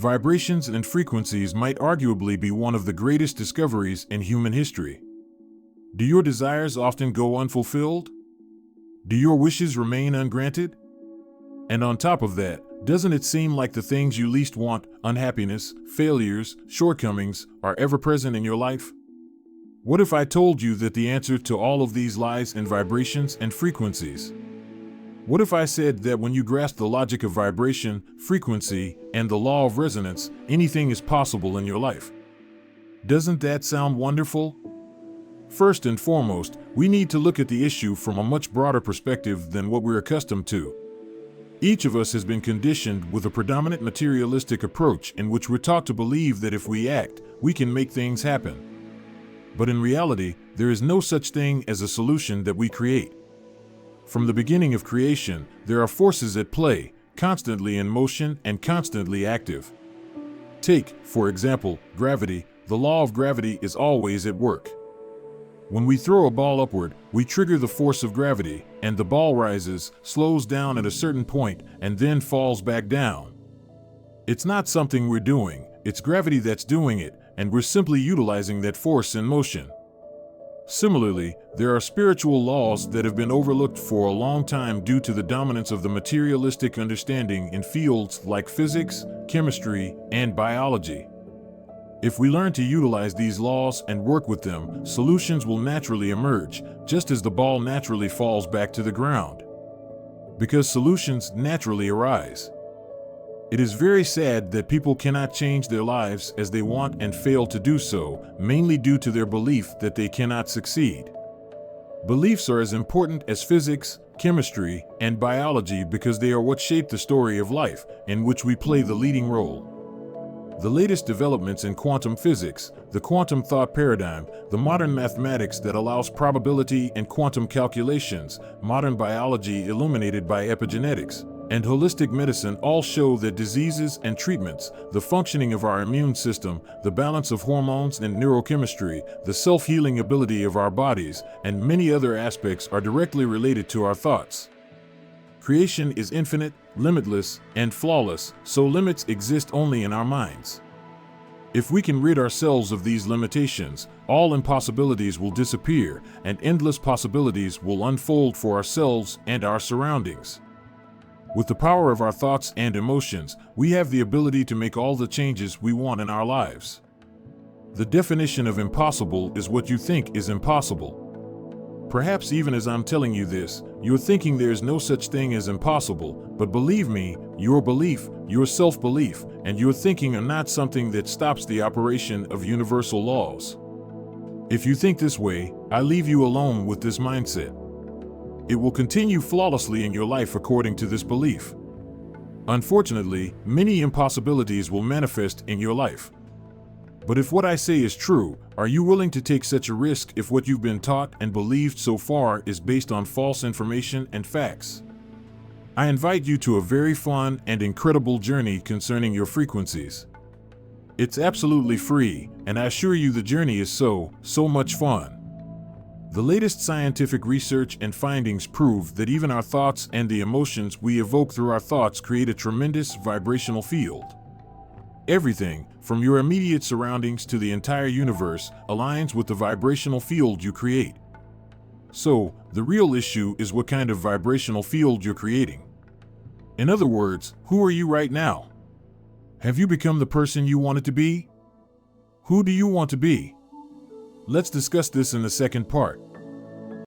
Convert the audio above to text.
vibrations and frequencies might arguably be one of the greatest discoveries in human history. Do your desires often go unfulfilled? Do your wishes remain ungranted? And on top of that, doesn't it seem like the things you least want, unhappiness, failures, shortcomings, are ever present in your life? What if I told you that the answer to all of these lies in vibrations and frequencies? What if I said that when you grasp the logic of vibration, frequency, and the law of resonance, anything is possible in your life? Doesn't that sound wonderful? First and foremost, we need to look at the issue from a much broader perspective than what we're accustomed to. Each of us has been conditioned with a predominant materialistic approach in which we're taught to believe that if we act, we can make things happen. But in reality, there is no such thing as a solution that we create. From the beginning of creation, there are forces at play, constantly in motion and constantly active. Take, for example, gravity. The law of gravity is always at work. When we throw a ball upward, we trigger the force of gravity, and the ball rises, slows down at a certain point, and then falls back down. It's not something we're doing, it's gravity that's doing it, and we're simply utilizing that force in motion. Similarly, there are spiritual laws that have been overlooked for a long time due to the dominance of the materialistic understanding in fields like physics, chemistry, and biology. If we learn to utilize these laws and work with them, solutions will naturally emerge, just as the ball naturally falls back to the ground. Because solutions naturally arise. It is very sad that people cannot change their lives as they want and fail to do so, mainly due to their belief that they cannot succeed. Beliefs are as important as physics, chemistry, and biology because they are what shape the story of life, in which we play the leading role. The latest developments in quantum physics, the quantum thought paradigm, the modern mathematics that allows probability and quantum calculations, modern biology illuminated by epigenetics, and holistic medicine all show that diseases and treatments, the functioning of our immune system, the balance of hormones and neurochemistry, the self-healing ability of our bodies, and many other aspects are directly related to our thoughts. Creation is infinite, limitless, and flawless, so limits exist only in our minds. If we can rid ourselves of these limitations, all impossibilities will disappear, and endless possibilities will unfold for ourselves and our surroundings. With the power of our thoughts and emotions, we have the ability to make all the changes we want in our lives. The definition of impossible is what you think is impossible. Perhaps even as I'm telling you this, you're thinking there is no such thing as impossible, but believe me, your belief, your self-belief, and your thinking are not something that stops the operation of universal laws. If you think this way, I leave you alone with this mindset. It will continue flawlessly in your life according to this belief. Unfortunately, many impossibilities will manifest in your life. But if what I say is true, are you willing to take such a risk if what you've been taught and believed so far is based on false information and facts? I invite you to a very fun and incredible journey concerning your frequencies. It's absolutely free, and I assure you the journey is so much fun. The latest scientific research and findings prove that even our thoughts and the emotions we evoke through our thoughts create a tremendous vibrational field. Everything, from your immediate surroundings to the entire universe, aligns with the vibrational field you create. So, the real issue is what kind of vibrational field you're creating. In other words, who are you right now? Have you become the person you wanted to be? Who do you want to be? Let's discuss this in the second part.